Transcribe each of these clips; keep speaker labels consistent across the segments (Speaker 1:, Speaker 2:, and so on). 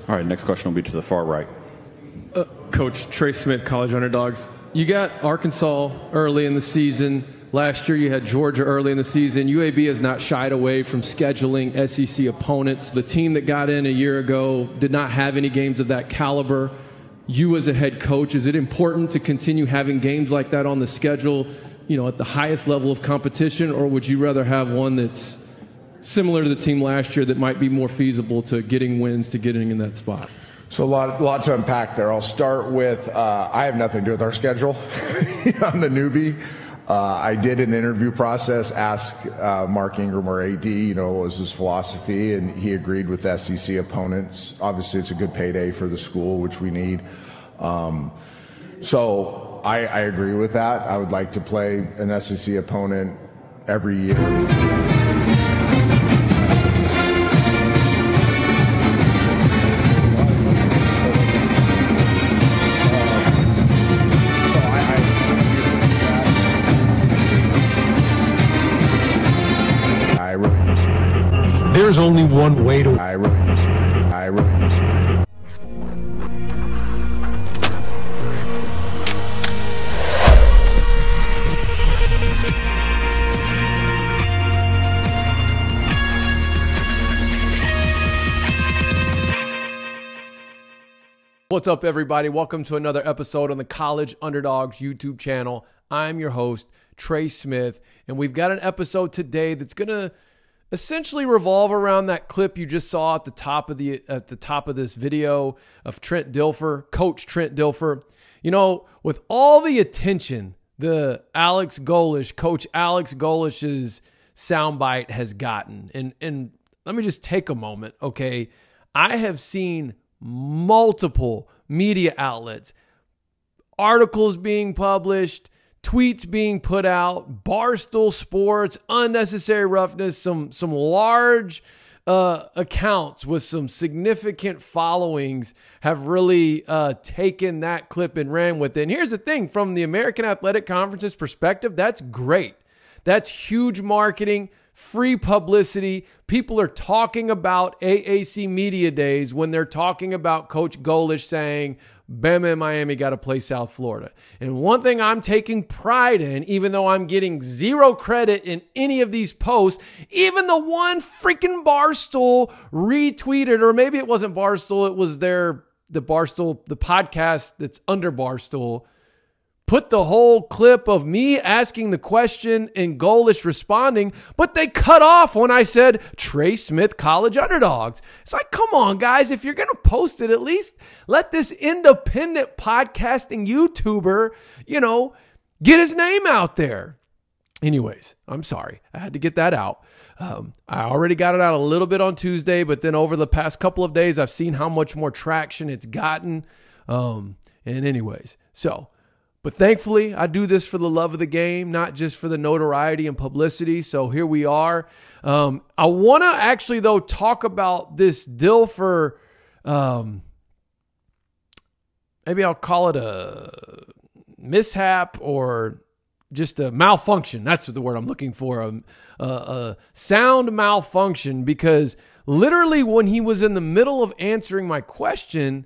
Speaker 1: All right, next question will be to the far right.
Speaker 2: Coach Trey Smith, College Underdogs. You got Arkansas early in the season. Last year you had Georgia early in the season. UAB has not shied away from scheduling SEC opponents. The team that got in a year ago did not have any games of that caliber. You as a head coach, is it important to continue having games like that on the schedule, at the highest level of competition, or would you rather have one that's similar to the team last year that might be more feasible to getting wins, to getting in that spot?
Speaker 3: So a lot to unpack there. I'll start with, I have nothing to do with our schedule. I'm the newbie. I did in the interview process ask Mark Ingram, our AD, what was his philosophy, and he agreed with SEC opponents. Obviously, it's a good payday for the school, which we need. So I agree with that. I would like to play an SEC opponent every year.
Speaker 4: There's only one way to.
Speaker 3: I really disagree.
Speaker 5: What's up, everybody? Welcome to another episode on the College Underdogs YouTube channel. I'm your host, Trey Smith, and we've got an episode today that's going to essentially revolve around that clip you just saw at the top of this video of Trent Dilfer, Coach Trent Dilfer. With all the attention the Coach Alex Golish's soundbite has gotten, and let me just take a moment, okay? I have seen multiple media outlets, articles being published, tweets being put out, Barstool Sports, Unnecessary Roughness, some large accounts with some significant followings have really taken that clip and ran with it. And here's the thing, from the American Athletic Conference's perspective, that's great. That's huge marketing, free publicity. People are talking about AAC Media Days when they're talking about Coach Golish saying, Bama and Miami got to play South Florida. And one thing I'm taking pride in, even though I'm getting zero credit in any of these posts, even the one freaking Barstool retweeted, or maybe it wasn't Barstool, it was the podcast that's under Barstool, put the whole clip of me asking the question and Golish responding, but they cut off when I said Trey Smith, College Underdogs. It's like, come on, guys. If you're going to post it, at least let this independent podcasting YouTuber, get his name out there. Anyways, I'm sorry. I had to get that out. I already got it out a little bit on Tuesday, but then over the past couple of days, I've seen how much more traction it's gotten. But thankfully, I do this for the love of the game, not just for the notoriety and publicity. So here we are. I want to actually, though, talk about this Dilfer. Maybe I'll call it a mishap or just a malfunction. That's the word I'm looking for. A sound malfunction, because literally when he was in the middle of answering my question,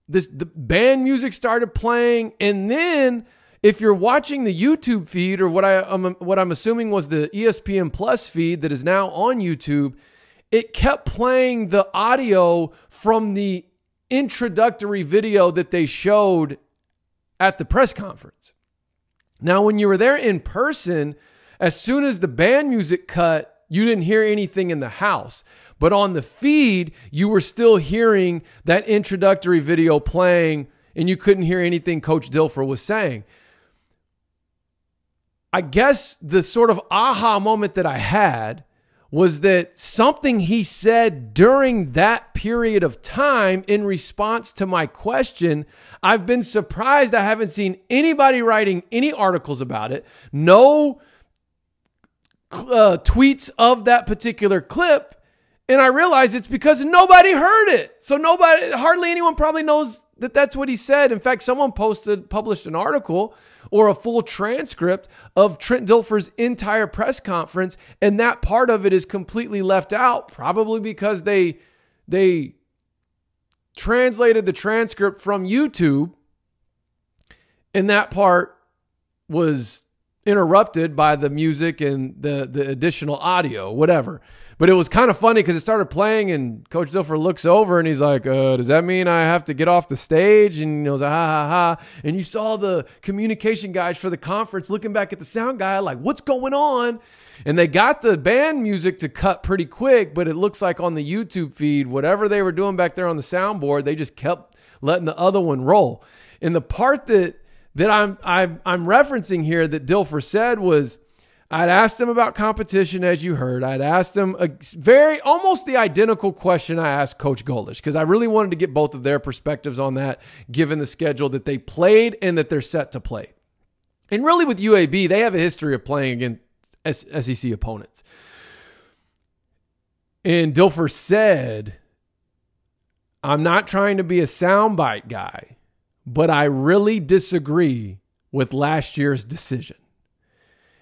Speaker 5: the band music started playing, and then if you're watching the YouTube feed, or what I'm assuming was the ESPN Plus feed that is now on YouTube, it kept playing the audio from the introductory video that they showed at the press conference. Now, when you were there in person, as soon as the band music cut, you didn't hear anything in the house. But on the feed, you were still hearing that introductory video playing, and you couldn't hear anything Coach Dilfer was saying. I guess the sort of aha moment that I had was that something he said during that period of time in response to my question, I've been surprised I haven't seen anybody writing any articles about it. No tweets of that particular clip. And I realize it's because nobody heard it. So hardly anyone probably knows that that's what he said. In fact, someone published an article or a full transcript of Trent Dilfer's entire press conference, and that part of it is completely left out, probably because they translated the transcript from YouTube, and that part was interrupted by the music and the additional audio, whatever. But it was kind of funny because it started playing, and Coach Dilfer looks over and he's like, does that mean I have to get off the stage? And he was like, ha, ha, ha. And you saw the communication guys for the conference looking back at the sound guy like, what's going on? And they got the band music to cut pretty quick, but it looks like on the YouTube feed, whatever they were doing back there on the soundboard, they just kept letting the other one roll. And the part that I'm referencing here that Dilfer said was, I'd asked him about competition, as you heard. I'd asked him almost the identical question I asked Coach Golish, because I really wanted to get both of their perspectives on that, given the schedule that they played and that they're set to play. And really with UAB, they have a history of playing against SEC opponents. And Dilfer said, I'm not trying to be a soundbite guy, but I really disagree with last year's decision.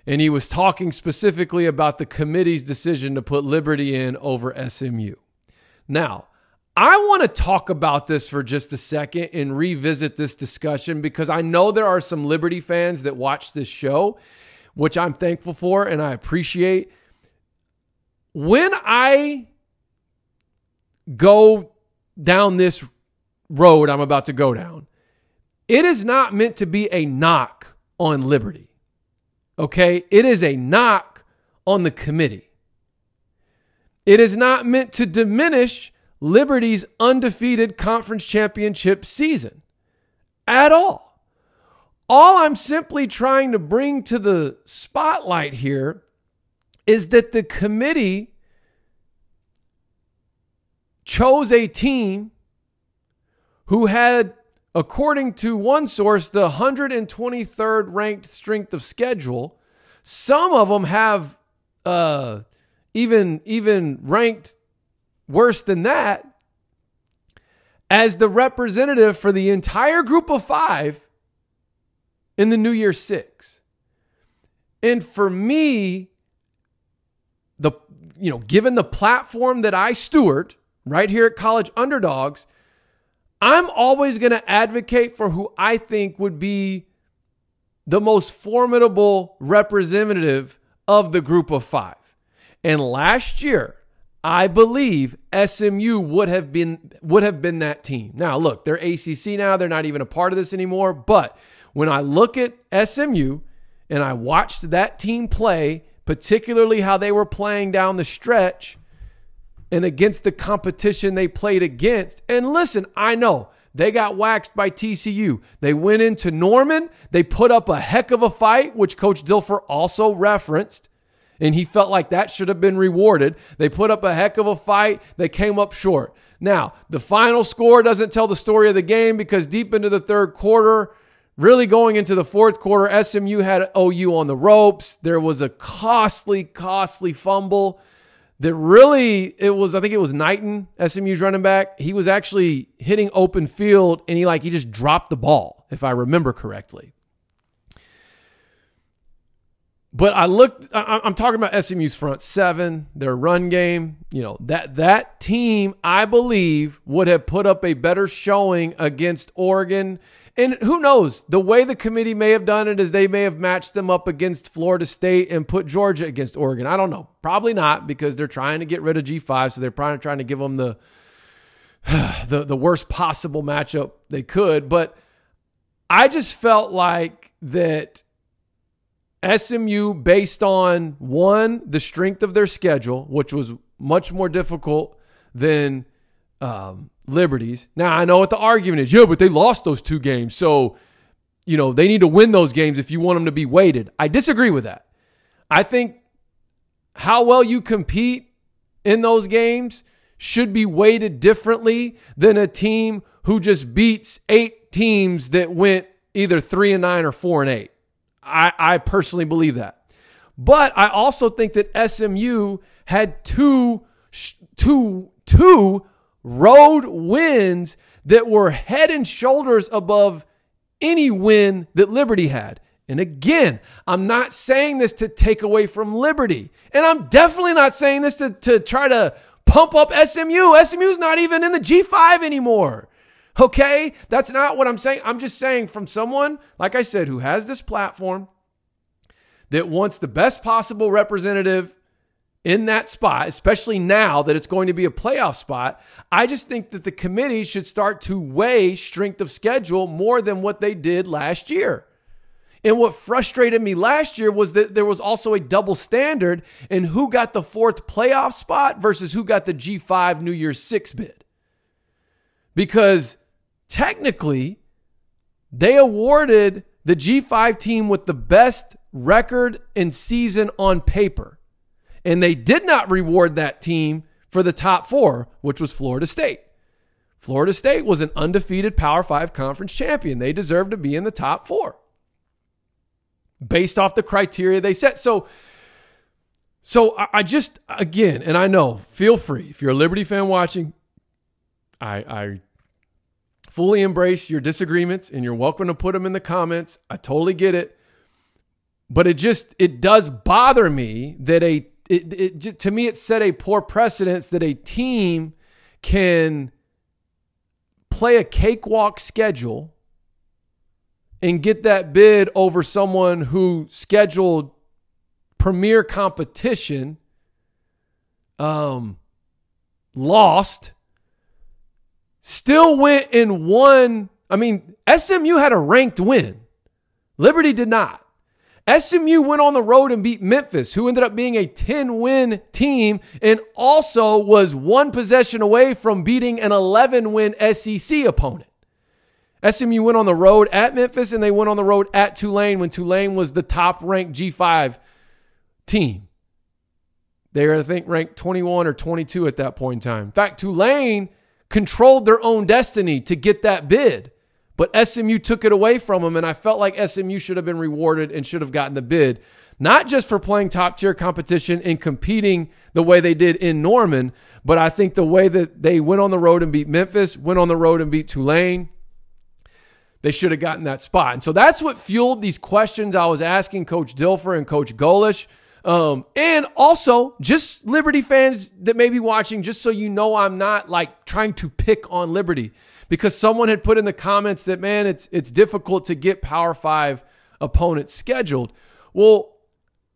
Speaker 5: And he was talking specifically about the committee's decision to put Liberty in over SMU. Now, I want to talk about this for just a second and revisit this discussion, because I know there are some Liberty fans that watch this show, which I'm thankful for and I appreciate. When I go down this road I'm about to go down, it is not meant to be a knock on Liberty. Okay? It is a knock on the committee. It is not meant to diminish Liberty's undefeated conference championship season at all. All I'm simply trying to bring to the spotlight here is that the committee chose a team who had, according to one source, the 123rd ranked strength of schedule. Some of them have even ranked worse than that, as the representative for the entire group of 5 in the New Year's Six. And for me, given the platform that I steward right here at College Underdogs, I'm always going to advocate for who I think would be the most formidable representative of the group of 5. And last year, I believe SMU would have been that team. Now, look, they're ACC now. They're not even a part of this anymore. But when I look at SMU and I watched that team play, particularly how they were playing down the stretch and against the competition they played against. And listen, I know they got waxed by TCU. They went into Norman. They put up a heck of a fight, which Coach Dilfer also referenced, and he felt like that should have been rewarded. They put up a heck of a fight. They came up short. Now, the final score doesn't tell the story of the game, because deep into the third quarter, really going into the fourth quarter, SMU had OU on the ropes. There was a costly fumble. I think it was Knighton, SMU's running back. He was actually hitting open field, and he just dropped the ball, if I remember correctly. But I'm talking about SMU's front 7, their run game. That team, I believe, would have put up a better showing against Oregon. And who knows, the way the committee may have done it is they may have matched them up against Florida State and put Georgia against Oregon. I don't know. Probably not, because they're trying to get rid of G5, so they're probably trying to give them the worst possible matchup they could. But I just felt like that SMU, based on, one, the strength of their schedule, which was much more difficult than Liberty's. Now, I know what the argument is. Yeah, but they lost those 2 games. So, they need to win those games if you want them to be weighted. I disagree with that. I think how well you compete in those games should be weighted differently than a team who just beats 8 teams that went either 3-9 or 4-8. I personally believe that. But I also think that SMU had two road wins that were head and shoulders above any win that Liberty had. And again, I'm not saying this to take away from Liberty. And I'm definitely not saying this to try to pump up SMU. SMU's not even in the G5 anymore. Okay? That's not what I'm saying. I'm just saying from someone, like I said, who has this platform that wants the best possible representative in that spot, especially now that it's going to be a playoff spot. I just think that the committee should start to weigh strength of schedule more than what they did last year. And what frustrated me last year was that there was also a double standard in who got the 4th playoff spot versus who got the G5 New Year's 6 bid. Because technically, they awarded the G5 team with the best record and season on paper. And they did not reward that team for the top 4, which was Florida State. Florida State was an undefeated Power 5 conference champion. They deserved to be in the top 4 based off the criteria they set. So I just, again, and I know, feel free. If you're a Liberty fan watching, I fully embrace your disagreements and you're welcome to put them in the comments. I totally get it. But it does bother me that to me, it set a poor precedence that a team can play a cakewalk schedule and get that bid over someone who scheduled premier competition, lost, still went and won. I mean, SMU had a ranked win. Liberty did not. SMU went on the road and beat Memphis, who ended up being a 10-win team and also was 1 possession away from beating an 11-win SEC opponent. SMU went on the road at Memphis and they went on the road at Tulane when Tulane was the top-ranked G5 team. They were, I think, ranked 21 or 22 at that point in time. In fact, Tulane controlled their own destiny to get that bid. But SMU took it away from them, and I felt like SMU should have been rewarded and should have gotten the bid, not just for playing top-tier competition and competing the way they did in Norman, but I think the way that they went on the road and beat Memphis, went on the road and beat Tulane, they should have gotten that spot. And so that's what fueled these questions I was asking Coach Dilfer and Coach Golish. And also just Liberty fans that may be watching, just so you know I'm not like trying to pick on Liberty. Because someone had put in the comments that, man, it's difficult to get Power 5 opponents scheduled. Well,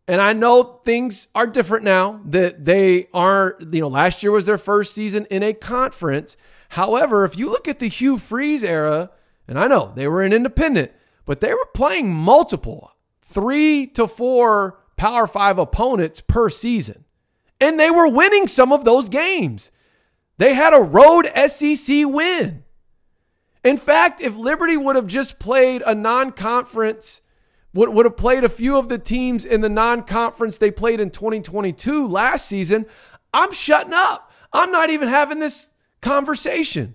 Speaker 5: and I know things are different now that they are, last year was their first season in a conference. However, if you look at the Hugh Freeze era, and I know they were an independent, but they were playing multiple 3 to 4 Power 5 opponents per season. And they were winning some of those games. They had a road SEC win. In fact, if Liberty would have just played a non-conference, would have played a few of the teams in the non-conference they played in 2022 last season, I'm shutting up. I'm not even having this conversation.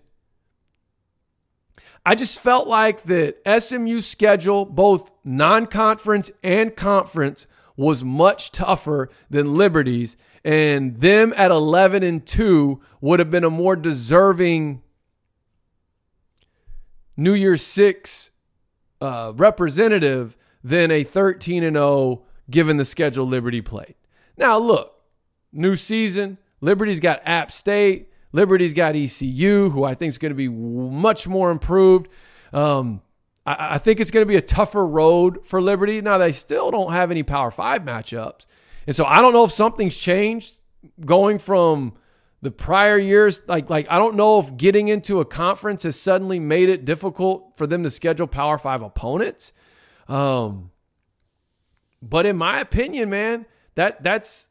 Speaker 5: I just felt like that SMU's schedule, both non-conference and conference, was much tougher than Liberty's, and them at 11-2 would have been a more deserving New Year's 6 representative than a 13-0 given the schedule Liberty played. Now, look, new season, Liberty's got App State, Liberty's got ECU, who I think is going to be much more improved. I think it's going to be a tougher road for Liberty. Now, they still don't have any Power 5 matchups. And so I don't know if something's changed going from the prior years. Like I don't know if getting into a conference has suddenly made it difficult for them to schedule Power 5 opponents. But in my opinion, man, that's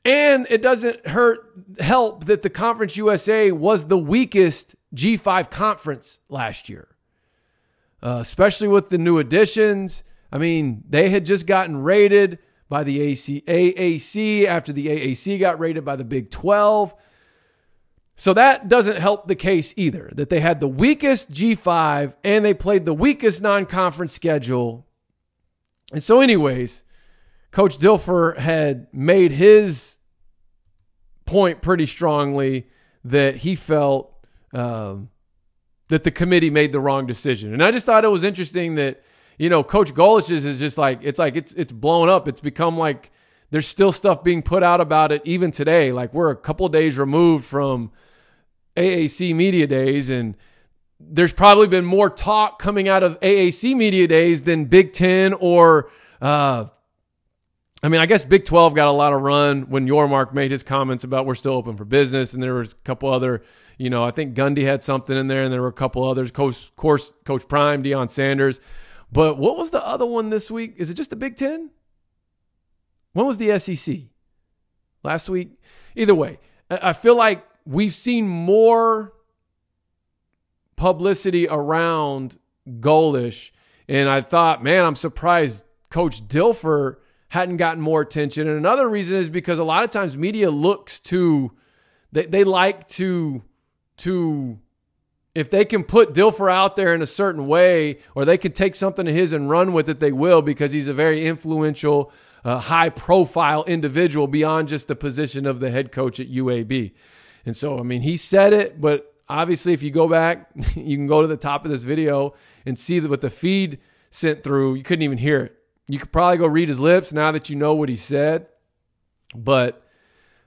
Speaker 5: and it doesn't help that the Conference USA was the weakest G5 conference last year. Especially with the new additions. I mean, they had just gotten rated by the AAC after the AAC got rated by the Big 12. So that doesn't help the case either, that they had the weakest G5 and they played the weakest non-conference schedule. And so anyways, Coach Dilfer had made his point pretty strongly that he felt that the committee made the wrong decision. And I just thought it was interesting that, Coach Golish's is just like, it's blown up. It's become like there's still stuff being put out about it even today. Like, we're a couple days removed from AAC Media Days, and there's probably been more talk coming out of AAC Media Days than Big Ten or, I guess Big 12 got a lot of run when Yormark made his comments about we're still open for business, and there was a couple other, I think Gundy had something in there, and there were a couple others, Coach Prime, Deion Sanders. But what was the other one this week? Is it just the Big Ten? When was the SEC? Last week? Either way, I feel like we've seen more publicity around Golish, and I thought, man, I'm surprised Coach Dilfer hadn't gotten more attention. And another reason is because a lot of times media looks to, they like to if they can put Dilfer out there in a certain way, or they can take something of his and run with it, they will, because he's a very influential, high-profile individual beyond just the position of the head coach at UAB. And so, he said it, but obviously if you go back, you can go to the top of this video and see that what the feed sent through, you couldn't even hear it. You could probably go read his lips now that you know what he said. But,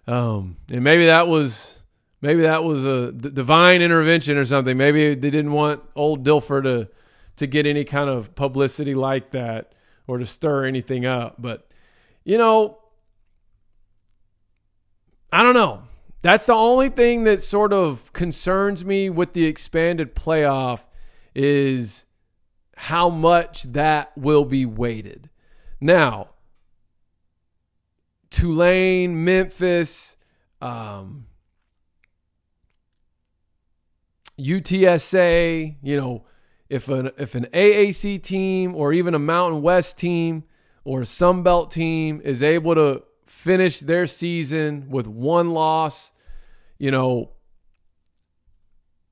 Speaker 5: and maybe that was a divine intervention or something. Maybe they didn't want old Dilfer to get any kind of publicity like that or to stir anything up. But, I don't know. That's the only thing that sort of concerns me with the expanded playoff is how much that will be weighted. Now, Tulane, Memphis, UTSA, if an AAC team or even a Mountain West team or a Sun Belt team is able to finish their season with one loss,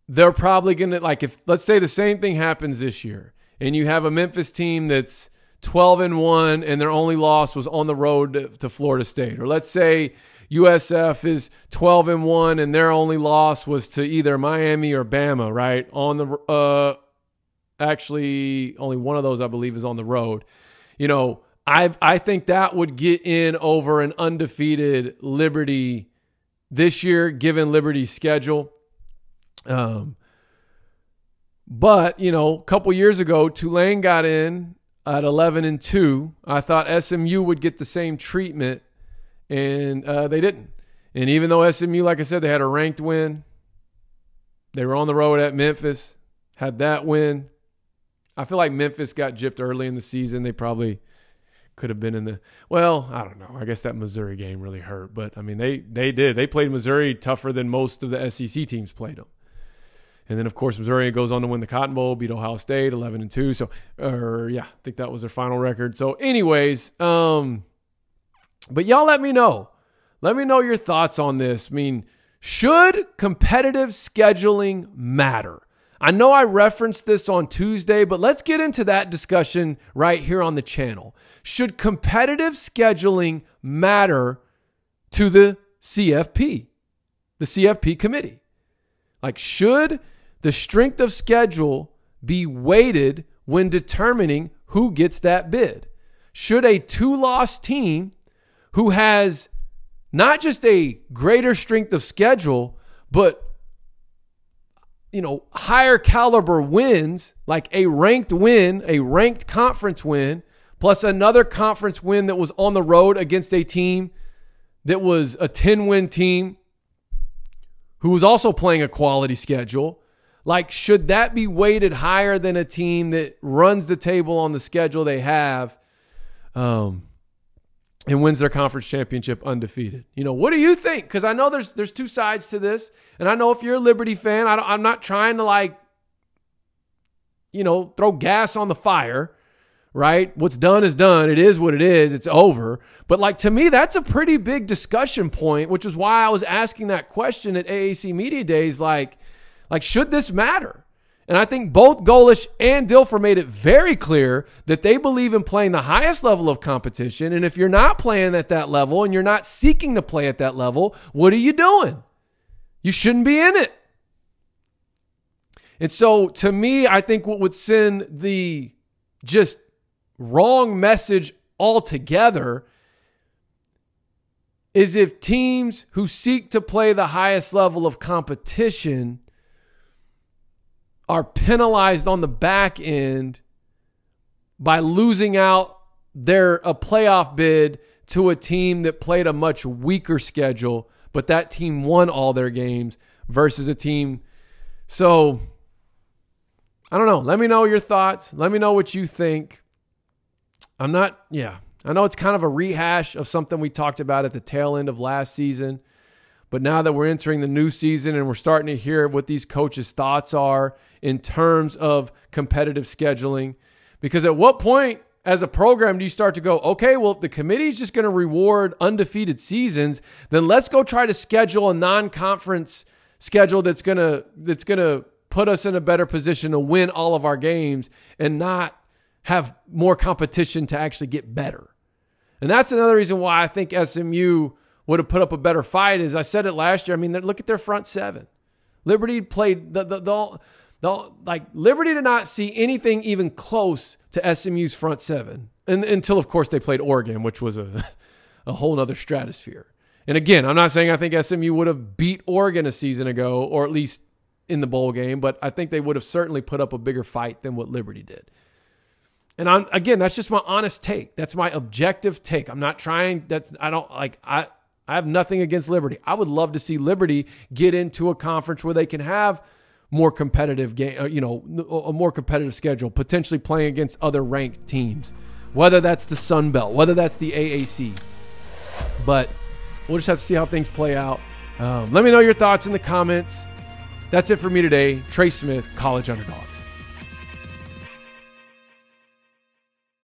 Speaker 5: they're probably going to, like, if let's say the same thing happens this year and you have a Memphis team that's 12-1 and their only loss was on the road to Florida State, or let's say USF is 12-1 and their only loss was to either Miami or Bama, right? On the actually only one of those I believe is on the road. I think that would get in over an undefeated Liberty this year, given Liberty's schedule. But a couple years ago, Tulane got in at 11-2. I thought SMU would get the same treatment, and they didn't. And even though SMU, like I said, they had a ranked win, they were on the road at Memphis, had that win. I feel like Memphis got gypped early in the season. They probably could have been in the, well, I don't know. I guess that Missouri game really hurt. But, they did. They played Missouri tougher than most of the SEC teams played them. And then, of course, Missouri goes on to win the Cotton Bowl, beat Ohio State 11-2. So, I think that was their final record. So, anyways, but y'all let me know. Let me know your thoughts on this. Should competitive scheduling matter? I know I referenced this on Tuesday, but let's get into that discussion right here on the channel. Should competitive scheduling matter to the CFP committee? Like, should the strength of schedule be weighted when determining who gets that bid? Should a 2-loss team who has not just a greater strength of schedule, but higher caliber wins, like a ranked win, a ranked conference win, plus another conference win that was on the road against a team that was a 10-win team who was also playing a quality schedule, like, should that be weighted higher than a team that runs the table on the schedule they have and wins their conference championship undefeated? What do you think? Because I know there's two sides to this, and I know if you're a Liberty fan, I'm not trying to throw gas on the fire, right? What's done is done. It is what it is. It's over. But to me, that's a pretty big discussion point, which is why I was asking that question at AAC Media Days, like should this matter? And I think both Golish and Dilfer made it very clear that they believe in playing the highest level of competition. And if you're not playing at that level and you're not seeking to play at that level, what are you doing? You shouldn't be in it. And so to me, I think what would send the just wrong message altogether is if teams who seek to play the highest level of competition are penalized on the back end by losing out a playoff bid to a team that played a much weaker schedule, but that team won all their games versus a team. So I don't know. Let me know your thoughts. Let me know what you think. I know it's kind of a rehash of something we talked about at the tail end of last season, but now that we're entering the new season and we're starting to hear what these coaches' thoughts are in terms of competitive scheduling, because at what point as a program do you start to go, okay, well, if the committee's just going to reward undefeated seasons, then let's go try to schedule a non-conference schedule that's going to put us in a better position to win all of our games and not have more competition to actually get better. And that's another reason why I think SMU would have put up a better fight. As I said it last year, I mean, look at their front seven. Liberty played Liberty did not see anything even close to SMU's front seven until, of course, they played Oregon, which was a whole nother stratosphere. And again, I'm not saying I think SMU would have beat Oregon a season ago, or at least in the bowl game, but I think they would have certainly put up a bigger fight than what Liberty did. And again, that's just my honest take. That's my objective take. I'm not trying. I have nothing against Liberty. I would love to see Liberty get into a conference where they can have more competitive game, a more competitive schedule, potentially playing against other ranked teams, whether that's the Sun Belt, whether that's the AAC. But we'll just have to see how things play out. Let me know your thoughts in the comments. That's it for me today. Trey Smith, College Underdogs.